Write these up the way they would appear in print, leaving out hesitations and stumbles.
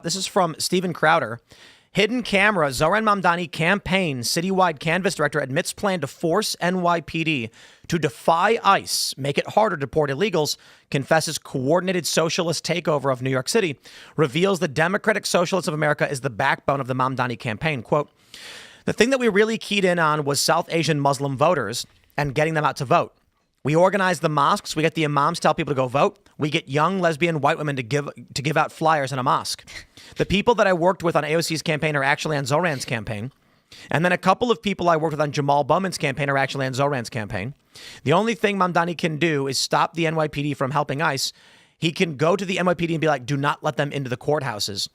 This is from Stephen Crowder. Hidden camera, Zohran Mamdani campaign, citywide canvas director admits plan to force NYPD to defy ICE, make it harder to deport illegals, confesses coordinated socialist takeover of New York City, reveals the Democratic Socialists of America is the backbone of the Mamdani campaign. Quote, the thing that we really keyed in on was South Asian Muslim voters and getting them out to vote. We organize the mosques. We get the imams to tell people to go vote. We get young lesbian white women to give out flyers in a mosque. The people that I worked with on AOC's campaign are actually on Zohran's campaign. And then a couple of people I worked with on Jamal Bowman's campaign are actually on Zohran's campaign. The only thing Mamdani can do is stop the NYPD from helping ICE. He can go to the NYPD and be like, do not let them into the courthouses.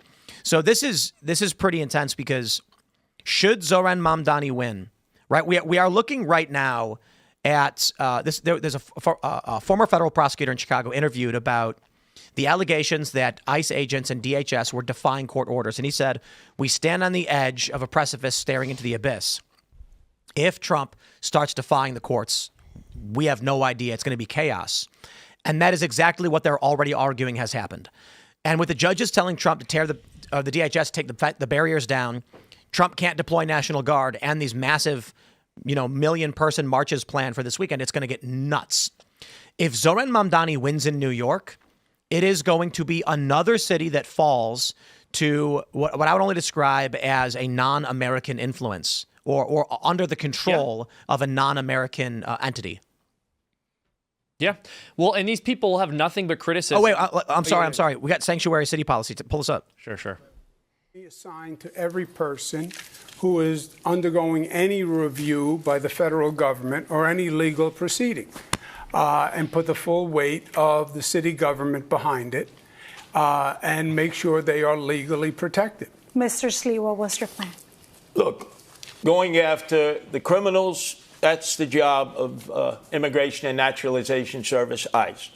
So this is pretty intense because should Zohran Mamdani win, right? We are looking right now at this. There's a former federal prosecutor in Chicago interviewed about the allegations that ICE agents and DHS were defying court orders. And he said, we stand on the edge of a precipice staring into the abyss. If Trump starts defying the courts, we have no idea. It's going to be chaos. And that is exactly what they're already arguing has happened. And with the judges telling Trump to tear the DHS, take the barriers down, Trump can't deploy National Guard and these massive million-person marches planned for this weekend, it's going to get nuts. If Zohran Mamdani wins in New York, it is going to be another city that falls to what I would only describe as a non-American influence or under the control of a non-American entity. Yeah. Well, and these people have nothing but criticism. Oh, wait, I'm sorry. We got sanctuary city policy. Pull us up. Sure. Be assigned to every person who is undergoing any review by the federal government or any legal proceeding, and put the full weight of the city government behind it, and make sure they are legally protected. Mr. Sliwa, what's your plan? Look, going after the criminals, that's the job of Immigration and Naturalization Service, ICE.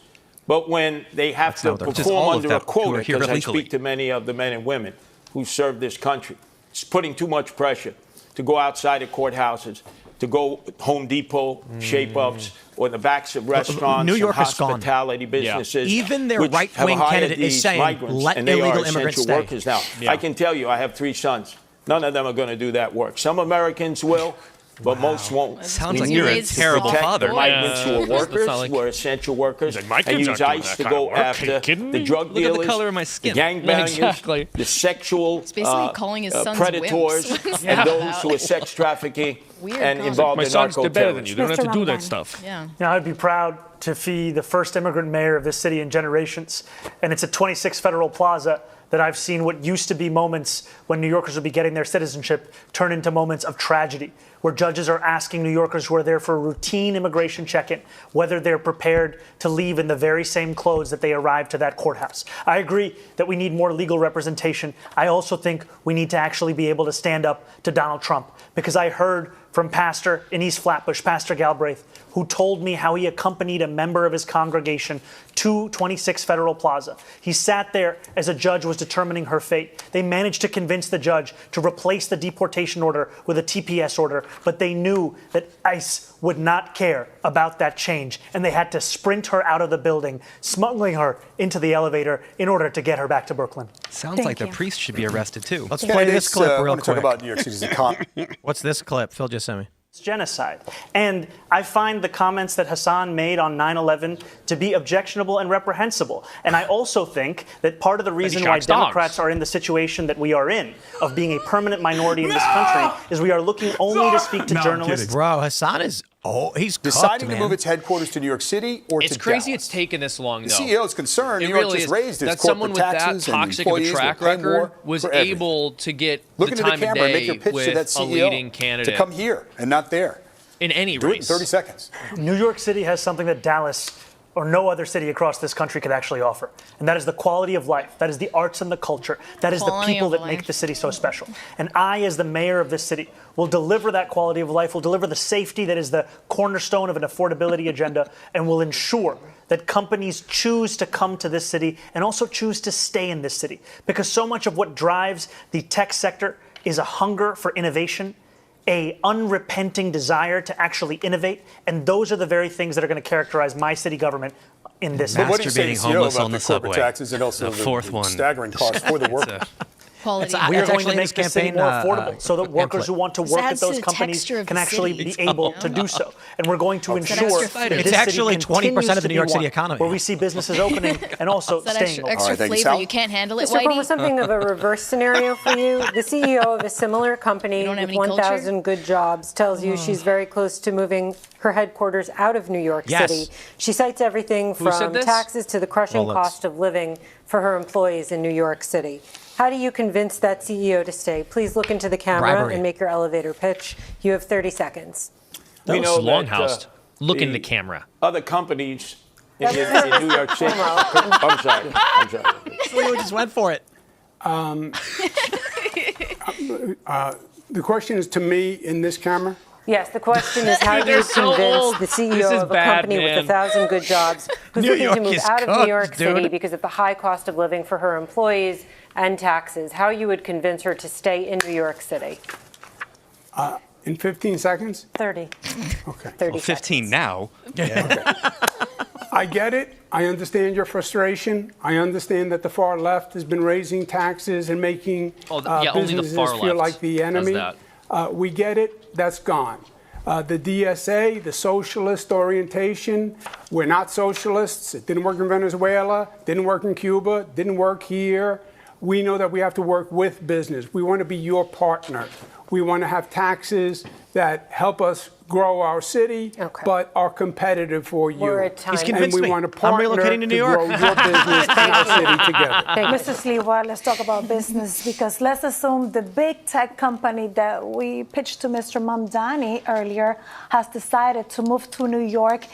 But when they have to perform under a quota, because I speak to many of the men and women who serve this country, it's putting too much pressure to go outside of courthouses, to go Home Depot, shape-ups, or the backs of restaurants, New York and hospitality businesses. Yeah. Even their right-wing candidate is saying, let illegal immigrants stay. Workers now. Yeah. I can tell you, I have 3 sons. None of them are going to do that work. Some Americans will, but most won't. Sounds like you're a terrible father. Migrants who are workers, who are essential workers, and use ICE to go after the drug dealers, look at the color of my skin. the gangbangers, the sexual calling his sons predators, and those who are sex trafficking and involved in narco-terrorism. My sons did better than you. They don't have to do that stuff. Yeah. I'd be proud to be the first immigrant mayor of this city in generations. And it's at 26 Federal Plaza that I've seen what used to be moments when New Yorkers would be getting their citizenship turn into moments of tragedy, where judges are asking New Yorkers who are there for a routine immigration check-in whether they're prepared to leave in the very same clothes that they arrived to that courthouse. I agree that we need more legal representation. I also think we need to actually be able to stand up to Donald Trump, because I heard from Pastor in East Flatbush, Pastor Galbraith, who told me how he accompanied a member of his congregation to 26 Federal Plaza. He sat there as a judge was determining her fate. They managed to convince the judge to replace the deportation order with a TPS order, but they knew that ICE would not care about that change, and they had to sprint her out of the building, smuggling her into the elevator in order to get her back to Brooklyn. Sounds like the priest should be arrested too. Let's play this clip real quick. Talk about New York City's economy. What's this clip? Phil just sent me. It's genocide. And I find the comments that Hassan made on 9/11 to be objectionable and reprehensible. And I also think that part of the reason why Democrats are in the situation that we are in, of being a permanent minority in this country, is we are looking only to speak to journalists. Bro, Hassan is, he's deciding cooked, to move its headquarters to New York City or to It's crazy Dallas. it's taken this long, though. The CEO is concerned. New York just raised its that someone corporate with that taxes, and toxic of a employees track will pay more record was for everything. able to get Look the into the time of camera and make your day pitch to that with a CEO leading candidate to come here and not there. in any Do it in race. 30 seconds. New York City has something that Dallas or no other city across this country could actually offer. And that is the quality of life. That is the arts and the culture. That is the people that make the city so special. And I, as the mayor of this city, will deliver that quality of life, will deliver the safety that is the cornerstone of an affordability agenda, and will ensure that companies choose to come to this city and also choose to stay in this city. Because so much of what drives the tech sector is a hunger for innovation, a unrepenting desire to actually innovate, and those are the very things that are going to characterize my city government in this. But what do you say, Masturbating homeless about on the the corporate subway. taxes and also The fourth one. staggering costs for the worker? Quality. We are It's going actually to make this the city campaign, more affordable so that workers who want to work at adds to those the companies texture of can the actually city. be able to do so. And we're going to ensure extra that It's this actually city 20% of the continues to New York be City one economy. where we see businesses opening and also That staying open. extra thank you, flavor. Sal. You can't handle it, Mr. Cuomo, Whitey. something of a reverse scenario for you. The CEO of a similar company don't have with any culture? 1,000 good jobs tells you she's very close to moving her headquarters out of New York Yes. City. She cites everything Who said from this? taxes to the crushing Rolex. cost of living for her employees in New York City. How do you convince that CEO to stay? Please look into the camera Bribery. and make your elevator pitch. You have 30 seconds. That We was know that, Longhouse. Look in the camera. Other companies in New York City. I'm sorry. We just went for it. The question is to me in this camera. Yes, the question is how do you They're so old. convince the This is CEO of a bad, company man. with 1,000 good jobs who's New looking York to move is out of New cooked, York City dude. because of the high cost of living for her employees and taxes, how you would convince her to stay in New York City? In 15 seconds? 30. Okay. 30 15 seconds. now. I get it. I understand your frustration. I understand that the far left has been raising taxes and making Oh, yeah, only the businesses far feel left like the does enemy. that. We get it. That's gone. The DSA, the socialist orientation, we're not socialists. It didn't work in Venezuela, didn't work in Cuba, didn't work here. We know that we have to work with business. We want to be your partner. We want to have taxes that help us grow our city, Okay. but are competitive for you. We're at time. He's convinced and we me. want to I'm partner relocating to New York. grow your business and our city together. Mr. Sliwa, let's talk about business because let's assume the big tech company that we pitched to Mr. Mamdani earlier has decided to move to New York,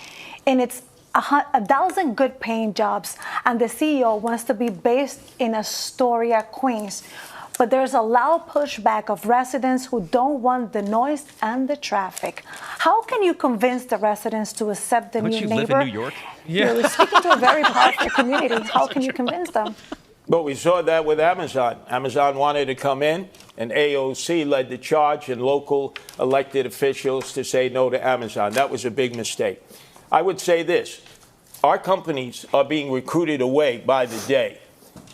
and it's 1,000 good paying jobs, and the CEO wants to be based in Astoria, Queens. But there's a loud pushback of residents who don't want the noise and the traffic. How can you convince the residents to accept the Don't new you neighbor? live in New York? You're speaking to a very powerful community. How can you convince them? But we saw that with Amazon. Amazon wanted to come in, and AOC led the charge and local elected officials to say no to Amazon. That was a big mistake. I would say this. Our companies are being recruited away by the day.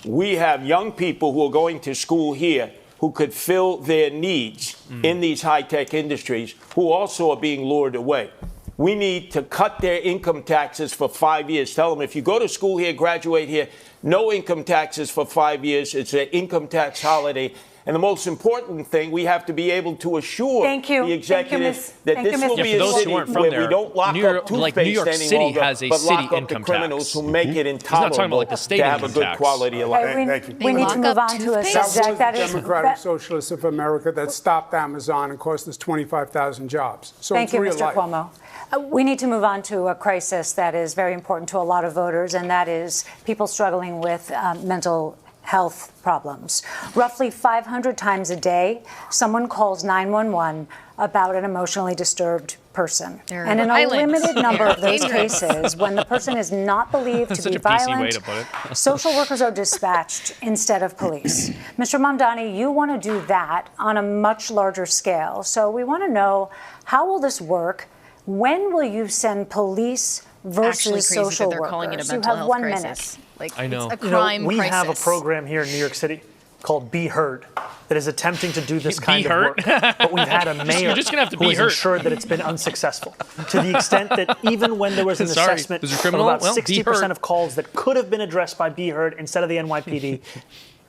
We have young people who are going to school here who could fill their needs in these high-tech industries who also are being lured away. We need to cut their income taxes for 5 years. Tell them if you go to school here, graduate here, no income taxes for 5 years. It's an income tax holiday. And the most important thing, we have to be able to assure the executive that this will be a city where we don't lock up toothpaste New York any City longer, has a but city lock up the income criminals tax. who make it He's not talking about intolerable like the state to have a income good tax. quality of life. Thank you. We need to lock move up on to a toothpaste? That was subject that the is. Democratic Socialists of America that stopped Amazon and cost us 25,000 jobs. So Thank it's you, real Mr. life. Cuomo. We need to move on to a crisis that is very important to a lot of voters, and that is people struggling with mental health problems. Roughly 500 times a day, someone calls 911 about an emotionally disturbed person. And in a limited number of those cases, when the person is not believed to be violent, social workers are dispatched instead of police. Mr. Mamdani, you want to do that on a much larger scale. So we want to know, how will this work? When will you send police versus social they're workers? calling it a You mental have health 1 crisis. minute. Like, I know. It's a crime we crisis. have a program here in New York City called Be Heard that is attempting to do this kind of work. But we've had a mayor just gonna have to who be has heard. ensured that it's been unsuccessful, to the extent that even when there was an Sorry, assessment was it of criminal? about Well, be 60% heard. of calls that could have been addressed by Be Heard instead of the NYPD,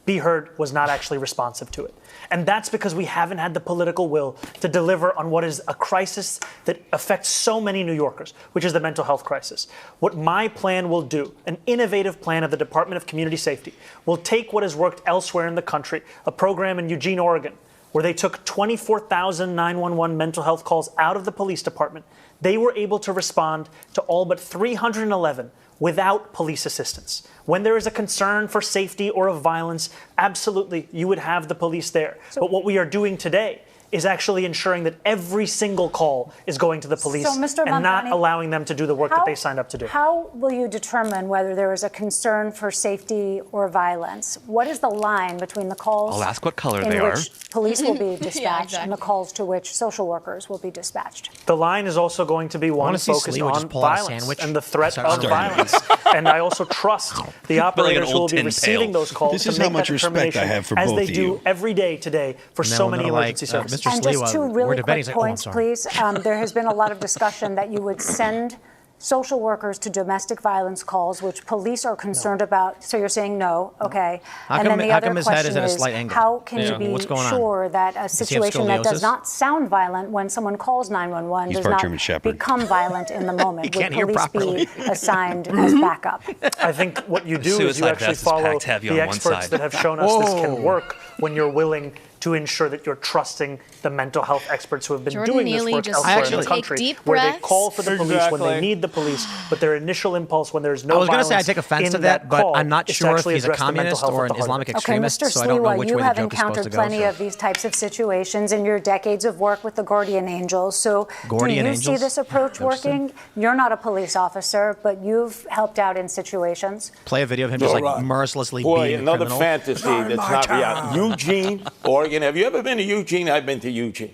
Be Heard was not actually responsive to it. And that's because we haven't had the political will to deliver on what is a crisis that affects so many New Yorkers, which is the mental health crisis. What my plan will do, an innovative plan of the Department of Community Safety, will take what has worked elsewhere in the country, a program in Eugene, Oregon, where they took 24,000 911 mental health calls out of the police department. They were able to respond to all but 311 without police assistance. When there is a concern for safety or of violence, absolutely, you would have the police there. But what we are doing today is actually ensuring that every single call is going to the police Mr. and not Mamdani, allowing them to do the work that they signed up to do. How will you determine whether there is a concern for safety or violence? What is the line between the calls I'll ask what color in they are. which police will be dispatched exactly. and the calls to which social workers will be dispatched? The line is also going to be one wanna see focused Sliwa just on pull out a violence sandwich. and the threat Sorry. of violence. And I also trust the operators who will be receiving those calls This to is make how much that respect I determination, have for as both they of do you. every day today for so many emergency services. And just two really quick points, please. There has been a lot of discussion that you would send social workers to domestic violence calls, which police are concerned about. So you're saying no, okay. How come his head is at a slight angle? How can you be sure that a situation that does not sound violent when someone calls 911 does not become violent in the moment? Would police be assigned as backup? I think what you do is you actually follow the experts that have shown us this can work when you're willing to ensure that you're trusting the mental health experts who have been doing this work elsewhere in the country, where they call for the police when they need the police, but their initial impulse when there's no violence. I was going to say I take offense to that, but I'm not sure if he's a communist or an Islamic extremist, so I don't know which way the joke is supposed to go. You have encountered plenty of these types of situations in your decades of work with the Guardian Angels. So do you see this approach working? You're not a police officer, but you've helped out in situations. Play a video of him just like mercilessly beating a criminal. Another fantasy that's not reality. Eugene, Oregon. Have you ever been to Eugene? I've been to Eugene.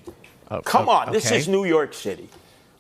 Come on, this is New York City.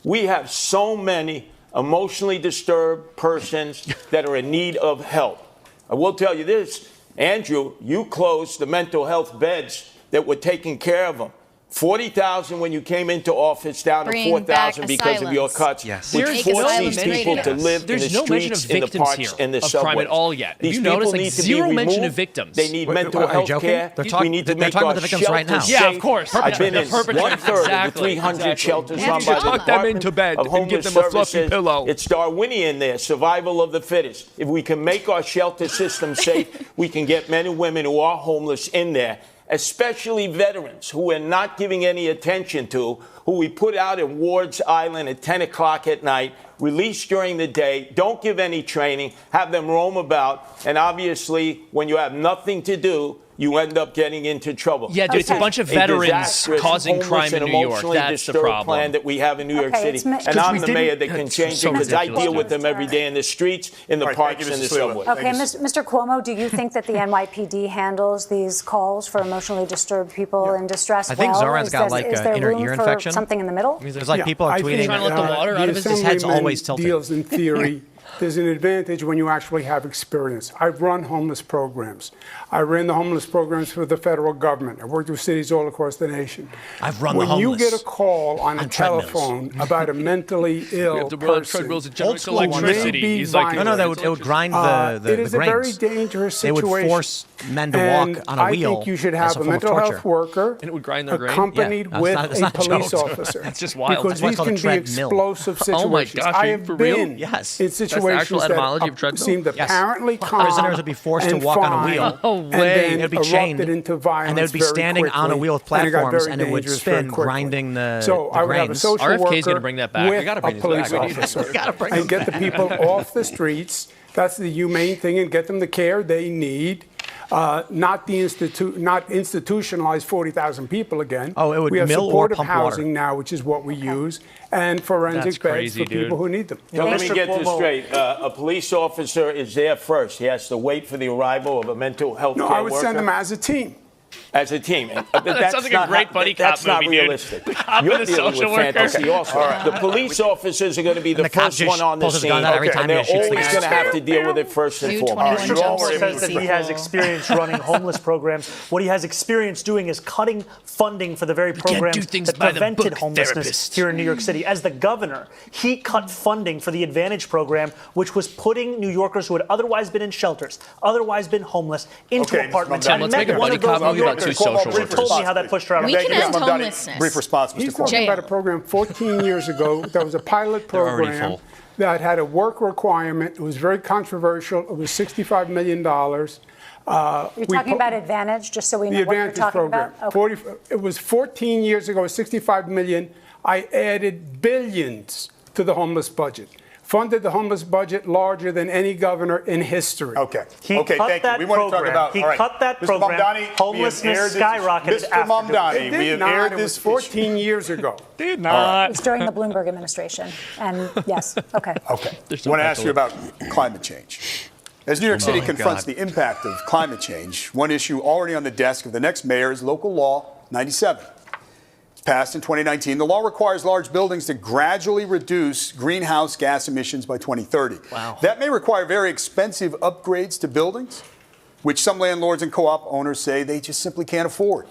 We have so many emotionally disturbed persons that are in need of help. I will tell you this, Andrew, you closed the mental health beds that were taking care of them. 40,000 when you came into office, down to 4,000 because of your cuts, which forced these people to live in the streets, in the parks, in the subways. Crime at all yet. These you people notice, need to be zero removed. mention of victims. They need mental health care. We need to make our shelters right now. Yeah, of course. I've been in one-third of the 300 shelters run by the Department of Homeless Services. It's Darwinian there, survival of the fittest. If we can make our shelter system safe, we can get men and women who are homeless in there, especially veterans who we're not giving any attention to, who we put out in Ward's Island at 10 o'clock at night, released during the day, don't give any training, have them roam about, and obviously when you have nothing to do, you end up getting into trouble. Yeah, dude, it's a bunch of veterans causing crime in New York. That's the problem. Plan that we have in New York City. And I'm the mayor that can change it because I deal with them every day in the streets, in the parks, in the subways. Okay, Mr. Cuomo, do you think that the NYPD handles these calls for emotionally disturbed people in distress? I think Zoran's got like an inner ear infection. Something in the middle? There's like people are tweeting. Trying to let the water out of his head's always tilted. Deals in theory. There's an advantage when you actually have experience. I've run homeless programs. I ran the homeless programs for the federal government. I worked with cities all across the nation. I've run the homeless. When you get a call on a telephone about a mentally ill person, old school electricity. He's like, no, it would grind the it is grains. a very dangerous situation. It would force men to walk on a wheel. I think you should have a mental health worker and it would grind their accompanied with a police officer. That's just wild. Because these can be explosive situations. Oh my gosh, I have been in situations that seemed apparently calm prisoners would be forced to walk on a wheel. Oh, way. And then erupted into violence. And they would be standing on a wheel with platforms, and it would spin, grinding the So I would have a social RFK worker is going to bring that back. with a police officer and get the people off the streets. That's the humane thing, and get them the care they need. Not institutionalize 40,000 people again. Oh, it would we have mill or supportive pump housing water. now, which is what we use, and forensic beds for people who need them. So let me get this straight. A police officer is there first. He has to wait for the arrival of a mental health care worker. No, I would send them as a team. As a team. That sounds like a great buddy cop movie, That's not realistic. You're dealing with fantasy also. The police officers are going to be the first one on the scene, and they're always going to have to deal with it first and foremost. Mr. Cuomo says that he has experience running homeless programs. What he has experience doing is cutting funding for the very programs that prevented homelessness here in New York City. As the governor, he cut funding for the Advantage program, which was putting New Yorkers who had otherwise been in shelters, otherwise been homeless, into apartments. Let's make a buddy cop movie about two social workers. Told me how that pushed her out. We can end homelessness. Brief response, Mr. He's Cuomo. talking about a program 14 years ago that was a pilot program that had a work requirement. It was very controversial. It was $65 million. You're talking about Advantage, just so we know what you're talking about? Okay. It was 14 years ago, $65 million. I added billions to the homeless budget. Funded the homeless budget larger than any governor in history. Okay. He cut that program. He cut that program. Homelessness skyrocketed Mr. Mamdani, we have aired this 14 years ago. Did not. It was during the Bloomberg administration. And yes, okay. Okay. I want to ask you about climate change. As New York City confronts the impact of climate change, one issue already on the desk of the next mayor is Local Law 97. passed in 2019. The law requires large buildings to gradually reduce greenhouse gas emissions by 2030. Wow. That may require very expensive upgrades to buildings, which some landlords and co-op owners say they just simply can't afford.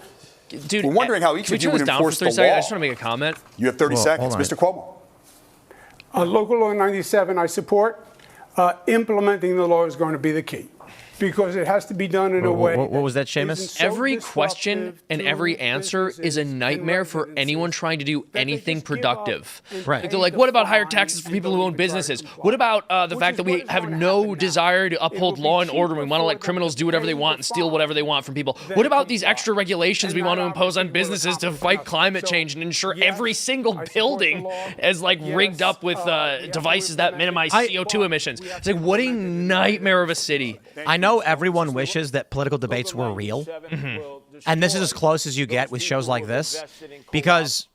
Dude, we're wondering how each of you would enforce the law. I just want to make a comment. You have 30 seconds. Mr. Cuomo. Local Law 97, I support. Implementing the law is going to be the key, because it has to be done in a way. What was that, Seamus? isn't so Every question disruptive and to every answer is a businesses nightmare and for residences anyone trying to do that they anything just give productive. up and Right. pay They're like, the what about higher fine taxes for and people who don't own even try to businesses? comply? What about the Which fact is that what we is have going to no happen now. desire to It will uphold be law and order? cheaper We want to for let them criminals to do whatever they pay want the and steal whatever they want from people. than What about these comply. extra regulations we And want to that impose on obviously will businesses to accomplish fight nothing. climate So, change and ensure yes, every single I support the building law. is like Yes, rigged up with we have to devices that implement minimize it. CO2 emissions? It's like, what a nightmare of a city. I know everyone wishes that political debates were real, and this is as close as you get with shows like this, because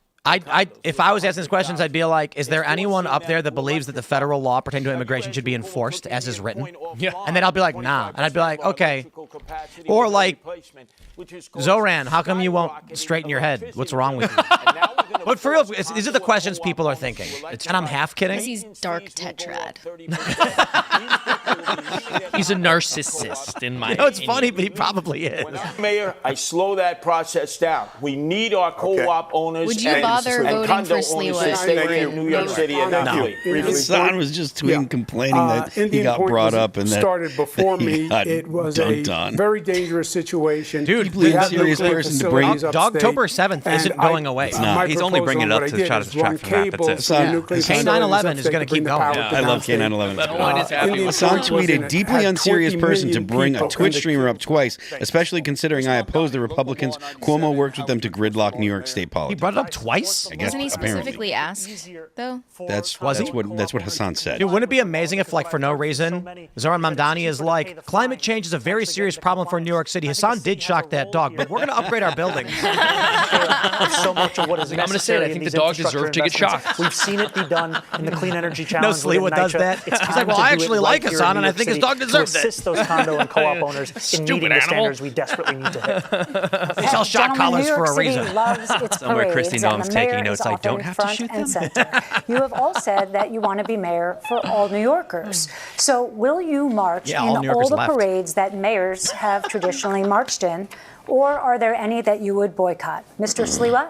if I was asking these questions, I'd be like, is there anyone up there that believes that the federal law pertaining to immigration should be enforced as is written? Yeah. And then I'll be like, nah. And I'd be like, okay. Or like, Zohran, how come you won't straighten your head? What's wrong with you? But for real, these are the questions people are thinking. And I'm half kidding. He's dark tetrad. He's a narcissist in my No, it's opinion. funny, but he probably is. When I'm mayor, I slow that process down. We need our co-op owners Would you and, bother and voting condo for owners Sliwa? to stay Thank in you. New York City and not No. flee. Hassan was just tweeting, complaining that he Indian got Point brought was up and that started before he me. got It was dunked a on. very dangerous situation. Dude, We believe have a serious nuclear person to bring- facilities upstate, Dogtober 7th and isn't going away. It's not. my He's only proposal bringing it on up what to I did try is to distract run from that, that's cables it. to Son, the nuclear K9/11 facilities is gonna upstate keep bring the going. power Yeah, to I love downstate. K9/11. Everyone is happy Indian with Hassan Point was in tweeted, it, deeply had unserious 20 person to million bring a people Twitch in the streamer up twice, especially considering I oppose the Republicans. Cuomo worked with them to gridlock New York State He politics. brought it up twice? I guess Wasn't he apparently. specifically asked, though? That's what Hassan said. Dude, wouldn't it be amazing if, like, for no reason, Zohran Mamdani is like, climate change is a very serious problem for New York City. Hassan did shock that dog, but we're going to upgrade our buildings. Of so much of what is I'm gonna say it, I necessary in think these the dog infrastructure deserved to get investments. shocked. We've seen it be done in the Clean Energy No, Challenge. within Sliwa does NYCHA. that. It's He's time like, well, to I do actually it like right here in Hassan, New and I York think his City dog deserves to it. assist those condo and co-op owners in Stupid meeting the animal. standards we desperately need to hit. They sell shot Gentlemen, collars New York for a City reason. loves its Somewhere parades, Kristi and Noem's the mayor taking is notes. I often don't have to front shoot and them. center. You have all said that you want to be mayor for all New Yorkers. So will you march Yeah, all in New all Yorkers the left. parades that mayors have traditionally marched in, or are there any that you would boycott? Mr. Sliwa?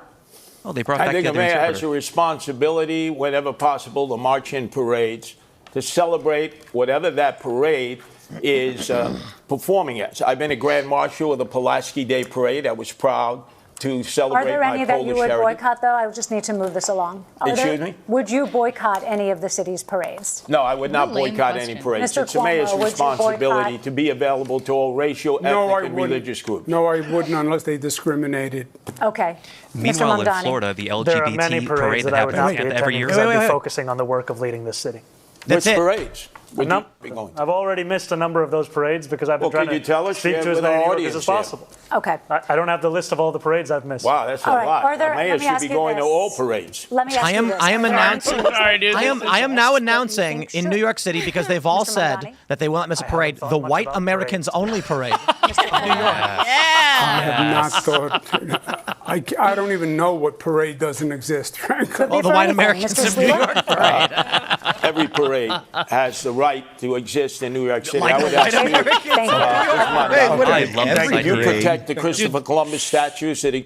Oh, they brought I back think the a other mayor has a interpreter. responsibility, whenever possible, to march in parades, to celebrate whatever that parade is performing as. I've been a Grand Marshal of the Pulaski Day Parade. I was proud to Are celebrate there my any that you Polish would heritage. boycott, though? I just need to move this along. Excuse me? Would you boycott any of the city's parades? No, I would not What a lame boycott any question. parades. Mr. It's the mayor's Cuomo, would you responsibility boycott- to be available to all racial, No, I ethnic, and wouldn't. religious groups. No, I wouldn't unless they discriminated. Okay. Meanwhile, Mr. in Mamdani. Florida, the There are many LGBT parades parade that that I would not happens be every attending year. because I'd Wait, be wait. focusing on the work of leading this city. That's Which it. parades would No, you be going to? I've already missed a number of those parades because I've been Well, trying could you tell to us? speak Share to as with many our New Yorkers audience as here. possible. Okay. I don't have the list of all the parades I've missed. Wow, that's a All right. lot. Are there- The mayor let me should ask be you going to this. all parades. Let me ask I you am this. announcing. Sorry, dude. I am now announcing think in should. New York City, because they've all Mr. said Mamdani? that they will not miss a I haven't parade, thought the much White about Americans Only parade. I have not thought. I don't even know what parade doesn't exist, frankly. Well, the for White anything. Americans Mr. of New Sliwa? York parade. Every parade has the right to exist in New York City. Like I would the White ask you, Americans. Thank you. I love this Could you idea. protect the Christopher Columbus statues that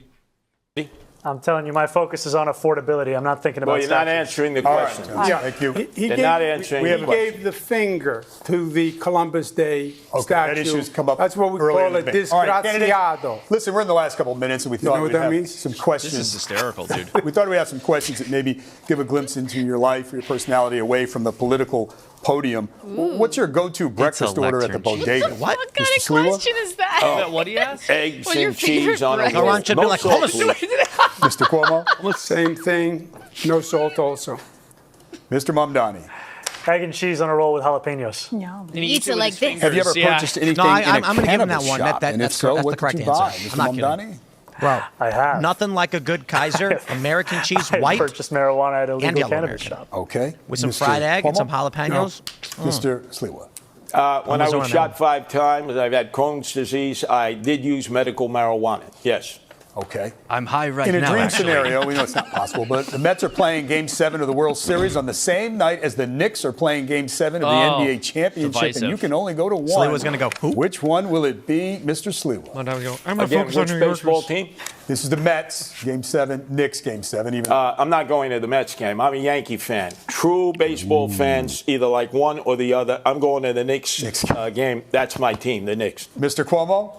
I'm telling you, my focus is on affordability. I'm not thinking about Well, you're not statues. answering the All right. question. Yeah, Thank you. They're not answering He the question. gave the finger to the Columbus Day Okay, statue. that issue's come up. That's what we earlier call in it, the debate. All right, candidate, disgraziado. Listen, we're in the last couple of minutes, and we thought know what we'd that have means? some questions. This is hysterical, dude. We thought we'd have some questions that maybe give a glimpse into your life or your personality away from the political podium. What's your go-to breakfast order at the lectern. bodega? What? What kind Mr. of Sliwa? question is that? What do you ask? Eggs Well, your and cheese favorite on a breakfast. roll. Zohran should be No like, salt, hummus. please. Mr. Cuomo? Same thing, no salt also. Mr. Mamdani? Egg and cheese on a roll with jalapenos. No. And Eats it like this. Have you ever purchased anything No, in a I'm gonna give him that cannabis one. shop? That- And if that's so, the what correct did you answer. buy? I'm Mr. not kidding. Mamdani? Bro, I have. nothing like a good Kaiser, American cheese, I white, purchased marijuana at a and legal yellow cannabis American. shop. Okay. with some Mr. fried egg and Cuomo? some jalapenos. Mr. Sliwa? When I Zohran was shot 5 times, I've had Crohn's disease, I did use medical marijuana. Yes. Okay. I'm high right In a now, dream actually. scenario, we know it's not possible, but the Mets are playing Game 7 of the World Series on the same night as the Knicks are playing Game 7 of the NBA Championship, divisive. and you can only go to one. Sliwa's going to go, who? Which one will it be, Mr. Sliwa? Well, now we go. I'm a Again, focus on which New baseball Yorkers. team? This is the Mets, Game 7, Knicks, Game 7. Even I'm not going to the Mets game. I'm a Yankee fan. True baseball fans either like one or the other. I'm going to the Knicks game. That's my team, the Knicks. Mr. Cuomo?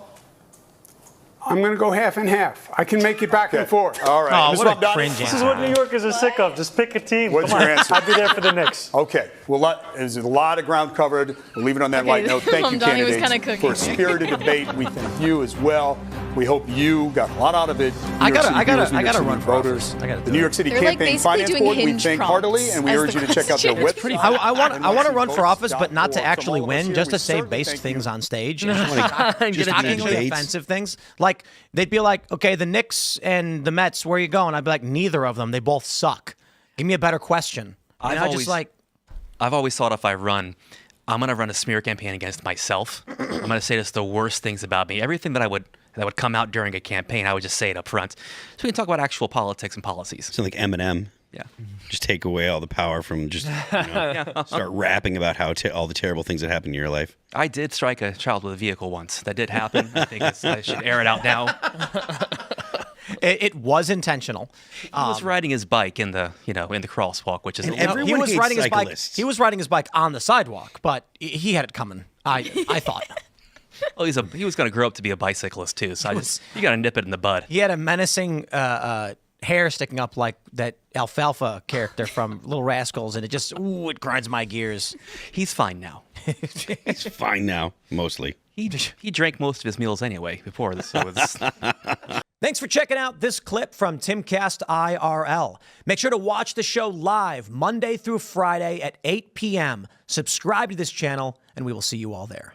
I'm going to go half and half. I can make it back and forth. All right. Oh, Ms. what a Mamdani? cringe This is what New Yorkers are sick of. Just pick a team. What's Come your on. answer? I'll be there for the Knicks. Okay. Well, there's a lot of ground covered. We'll leave it on that Okay, light note. Thank you, Mamdani was candidates, kinda cooking. for a spirited debate. We thank you as well. We hope you got a lot out of it. I gotta New run York City for voters. office. I gotta do The New it. York City They're like Campaign basically Finance doing Board, we hinge thank prompts heartily, and we as urge the you to check out their question. website. I want to run for office, but not to actually win, just to say based things on stage. Just shockingly offensive things. Like, they'd be like, okay, the Knicks and the Mets, where are you going? I'd be like, neither of them. They both suck. Give me a better question. I've always thought if I run, I'm going to run a smear campaign against myself. I'm going to say just the worst things about me. Everything that would come out during a campaign, I would just say it up front. So we can talk about actual politics and policies. Sound like Eminem. Yeah. Just take away all the power from just start rapping about how all the terrible things that happened in your life. I did strike a child with a vehicle once. That did happen. I think I should air it out now. It was intentional. He was riding his bike in the crosswalk, which is And a little- everyone he was hates riding cyclists. his bike. He was riding his bike on the sidewalk, but he had it coming. I thought. Well, he was going to grow up to be a bicyclist too. So you got to nip it in the bud. He had a menacing hair sticking up like that alfalfa character from Little Rascals, and it grinds my gears. He's fine now. He's fine now, mostly. He drank most of his meals anyway before this. So it's Thanks for checking out this clip from Timcast IRL. Make sure to watch the show live Monday through Friday at 8 p.m. Subscribe to this channel, and we will see you all there.